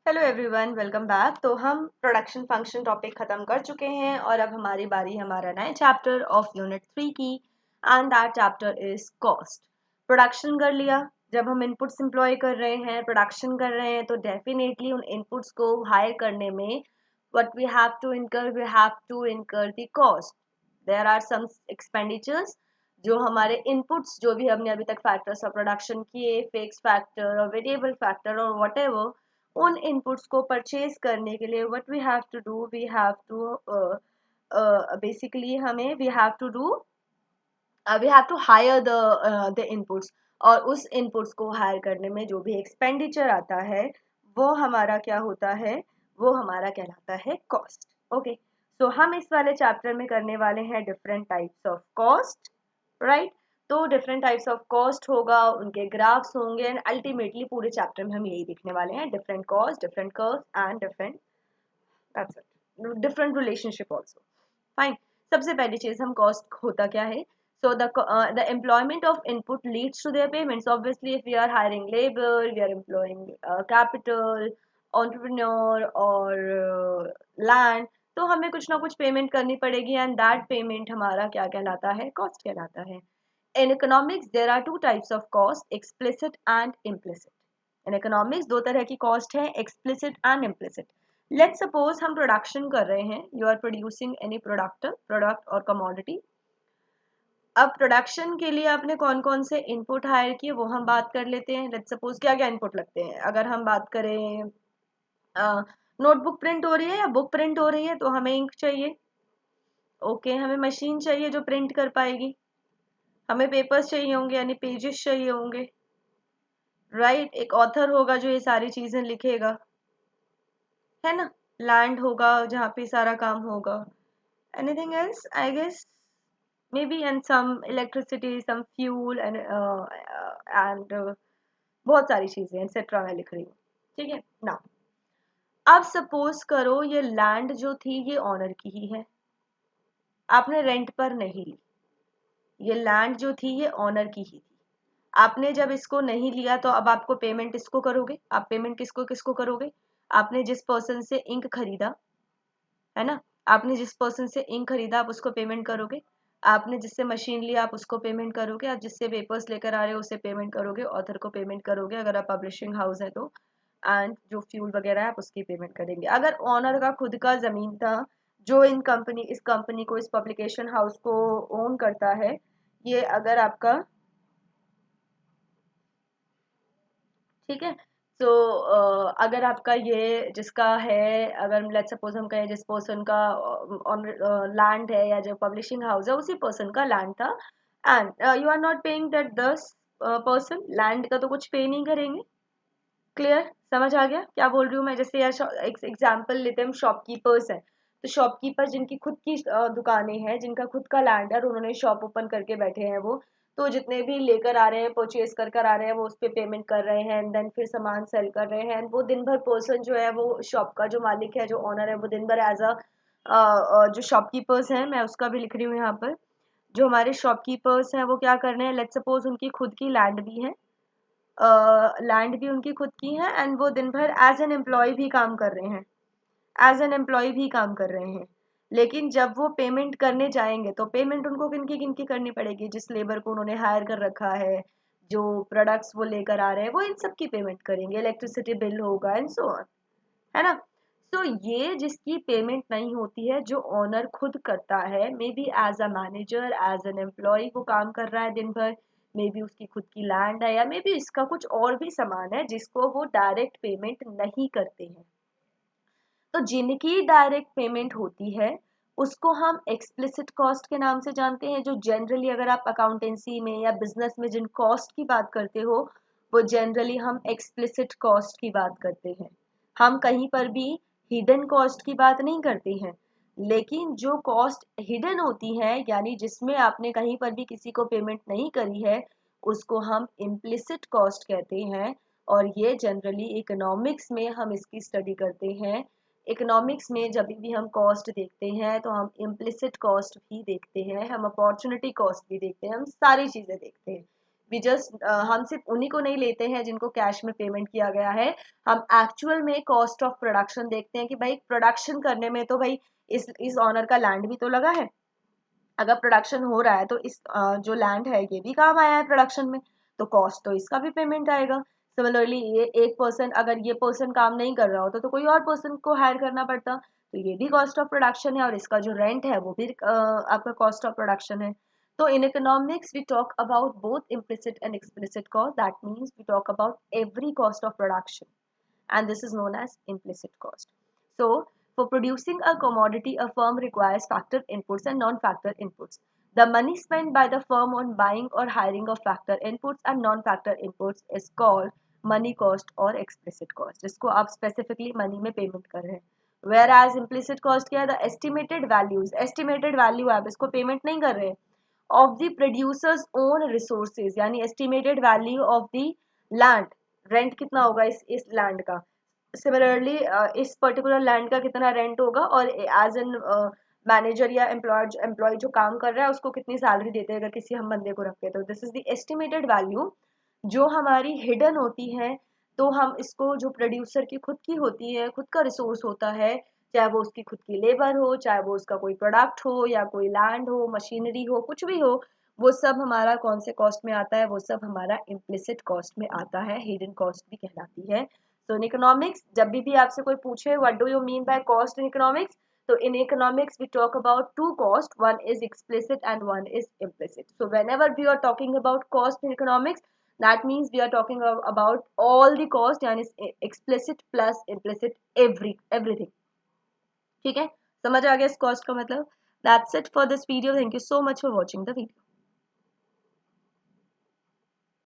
Hello everyone, welcome back. तो हम production function topic खत्म कर चुके हैं और अब हमारी बारी हमारा नए चैप्टर ऑफ यूनिट 3 की, and that chapter is cost. Production कर लिया। जब हम इनपुट्स एम्प्लॉय कर रहे हैं, प्रोडक्शन कर रहे हैं, तो डेफिनेटली उन इनपुट्स को हायर करने में what we have to incur the cost. There are some expenditures जो हमारे इनपुट्स, जो भी हमने अभी तक फैक्टर्स ऑफ प्रोडक्शन किए, फिक्स फैक्टर और वेरिएबल फैक्टर और व्हाटएवर, उन इनपुट्स को परचेज करने के लिए what we have to do, we have to basically हमें we have to hire the inputs. और उस इनपुट्स को हायर करने में जो भी एक्सपेंडिचर आता है वो हमारा क्या होता है, वो हमारा कहलाता है कॉस्ट। ओके, सो हम इस वाले चैप्टर में करने वाले हैं different types of cost, right. तो डिफरेंट टाइप्स ऑफ कॉस्ट होगा, उनके ग्राफ्स होंगे, एंड अल्टीमेटली पूरे चैप्टर में हम यही देखने वाले हैं, different cost, different curves and different relationship also. Fine. सबसे पहली चीज, हम कॉस्ट होता क्या है। So the employment of input leads to their payments. Obviously, if we are hiring labor, we are employing capital, entrepreneur or land, तो हमें कुछ ना कुछ पेमेंट करनी पड़ेगी, एंड दैट पेमेंट हमारा क्या कहलाता है, कॉस्ट कहलाता है। In economics, there are two types of cost, explicit and implicit. In economics, दो तरह की कॉस्ट है, explicit and implicit. Let's suppose हम प्रोडक्शन कर रहे हैं, you are producing any product or commodity. अब प्रोडक्शन के लिए आपने कौन कौन से इनपुट हायर किए वो हम बात कर लेते हैं। लेट्स सपोज क्या क्या इनपुट लगते हैं। अगर हम बात करें, नोटबुक प्रिंट हो रही है या बुक प्रिंट हो रही है, तो हमें इंक चाहिए। ओके, हमें मशीन चाहिए जो प्रिंट कर पाएगी। हमें पेपर्स चाहिए होंगे, यानी पेजेस चाहिए होंगे, राइट। एक ऑथर होगा जो ये सारी चीजें लिखेगा, है ना। लैंड होगा जहाँ पे सारा काम होगा। Anything else, I guess maybe, and some electricity, some fuel and बहुत सारी चीजें एक्सेट्रा मैं लिख रही हूँ। ठीक है ना। अब सपोज करो ये लैंड जो थी ये ऑनर की ही है, आपने रेंट पर नहीं ली। ये लैंड जो थी ये ऑनर की ही थी। आपने जब इसको नहीं लिया तो अब आपको पेमेंट इसको करोगे। आप पेमेंट किसको किसको करोगे? आपने जिस पर्सन से इंक खरीदा, है ना, आपने जिस पर्सन से इंक खरीदा आप उसको पेमेंट करोगे। आपने जिससे मशीन लिया आप उसको पेमेंट करोगे। आप जिससे पेपर्स लेकर आ रहे हो उसे पेमेंट करोगे। ऑथर को पेमेंट करोगे अगर आप पब्लिशिंग हाउस है तो। एंड जो फ्यूल वगैरह है आप उसकी पेमेंट करेंगे। अगर ऑनर का खुद का जमीन था, जो इस कंपनी को, इस पब्लिकेशन हाउस को ओन करता है, ये अगर आपका, ठीक है। सो अगर आपका ये जिसका है, अगर लेट्स सपोज हम कहें जिस पर्सन का लैंड है या जो पब्लिशिंग हाउस है उसी पर्सन का लैंड था, and you are not paying that दस पर्सन, लैंड का तो कुछ पे नहीं करेंगे। क्लियर, समझ आ गया क्या बोल रही हूँ मैं। जैसे यार एक एग्जाम्पल लेते हैं, हम शॉपकीपर्स हैं, तो शॉपकीपर जिनकी खुद की दुकानें हैं, जिनका खुद का लैंड है और उन्होंने शॉप ओपन करके बैठे हैं, वो तो जितने भी लेकर आ रहे हैं, परचेज कर कर आ रहे हैं, वो उस पर पेमेंट कर रहे हैं, एंड देन फिर सामान सेल कर रहे हैं। वो दिन भर पर्सन जो है, वो शॉप का जो मालिक है, जो ऑनर है, वो दिन भर एज जो शॉपकीपर्स हैं, मैं उसका भी लिख रही हूँ यहाँ पर, जो हमारे शॉपकीपर्स हैं वो क्या कर रहे हैं, लेट्स सपोज उनकी खुद की लैंड भी है, लैंड भी उनकी खुद की है, एंड वो दिन भर एज एन एम्प्लॉय भी काम कर रहे हैं, एज एन एम्प्लॉय भी काम कर रहे हैं। लेकिन जब वो पेमेंट करने जाएंगे तो पेमेंट उनको किनकी किनकी करनी पड़ेगी? जिस लेबर को उन्होंने हायर कर रखा है, जो प्रोडक्ट्स वो लेकर आ रहे हैं, वो इन सब की पेमेंट करेंगे। इलेक्ट्रिसिटी बिल होगा एंड सो ऑन, है ना। तो ये जिसकी पेमेंट नहीं होती है, जो ओनर खुद करता है, maybe as a manager, as an employee वो काम कर रहा है दिन भर, मे बी उसकी खुद की लैंड है, या मे बी इसका कुछ और भी सामान है जिसको वो डायरेक्ट पेमेंट नहीं करते हैं। तो जिनकी डायरेक्ट पेमेंट होती है उसको हम एक्सप्लिसिट कॉस्ट के नाम से जानते हैं। जो जनरली अगर आप अकाउंटेंसी में या बिजनेस में जिन कॉस्ट की बात करते हो, वो जनरली हम एक्सप्लिसिट कॉस्ट की बात करते हैं। हम कहीं पर भी हिडन कॉस्ट की बात नहीं करते हैं। लेकिन जो कॉस्ट हिडन होती है, यानी जिसमें आपने कहीं पर भी किसी को पेमेंट नहीं करी है, उसको हम इम्प्लिसिट कॉस्ट कहते हैं। और ये जनरली इकोनॉमिक्स में हम इसकी स्टडी करते हैं। इकोनॉमिक्स में जब भी हम कॉस्ट देखते हैं तो हम इम्प्लिसिट कॉस्ट भी देखते हैं, हम अपॉर्चुनिटी कॉस्ट भी देखते हैं, हम सारी चीज़ें देखते हैं। हम सिर्फ उन्हीं को नहीं लेते हैं जिनको कैश में पेमेंट किया गया है, हम एक्चुअल में कॉस्ट ऑफ प्रोडक्शन देखते हैं कि भाई प्रोडक्शन करने में तो भाई इस ऑनर का लैंड भी तो लगा है। अगर प्रोडक्शन हो रहा है तो इस जो लैंड है ये भी काम आया है प्रोडक्शन में, तो कॉस्ट तो इसका भी पेमेंट आएगा। सिमिलरली ये एक पर्सन, अगर ये पर्सन काम नहीं कर रहा होता तो कोई और पर्सन को हायर करना पड़ता, तो ये भी कॉस्ट ऑफ प्रोडक्शन है, और इसका जो रेंट है वो भी आपका कॉस्ट ऑफ प्रोडक्शन है। तो in economics we talk about both implicit and explicit cost, that means we talk about every cost of production, and this is known as implicit cost. So, for producing a commodity, a firm requires factor inputs and non-factor inputs. The money spent by the firm on buying or hiring of factor inputs and non-factor inputs is called money cost or explicit cost, जिसको आप specifically money में payment कर रहे हैं. Whereas implicit cost क्या है? The estimated values, estimated value आप इसको payment नहीं कर रहे हैं, of the producer's own resources, यानी estimated value of the land, rent कितना होगा इस लैंड का, सिमिलरली इस पर्टिकुलर लैंड का कितना रेंट होगा, और एज एन मैनेजर या एम्प्लॉय जो काम कर रहा है उसको कितनी सैलरी देते हैं अगर किसी हम बंदे को रखते हैं, तो this is the estimated value जो हमारी हिडन होती है। तो हम इसको, जो प्रोड्यूसर की खुद की होती है, खुद का रिसोर्स होता है, चाहे वो उसकी खुद की लेबर हो, चाहे वो उसका कोई प्रोडक्ट हो, या कोई लैंड हो, मशीनरी हो, कुछ भी हो, वो सब हमारा कौन से कॉस्ट में आता है? वो सब हमारा इम्प्लिसिट कॉस्ट में आता है, हिडन कॉस्ट भी कहलाती है। सो इन इकोनॉमिक्स जब भी आपसे कोई पूछे what do you mean by cost in economics, तो in economics we talk about two cost, one is explicit and one is implicit. So whenever we are talking about cost in economics, that means we are talking about all the cost, yani explicit plus implicit, everything. ठीक है, समझ आ गया इस cost का मतलब? That's it for this video. Thank you so much for watching the video.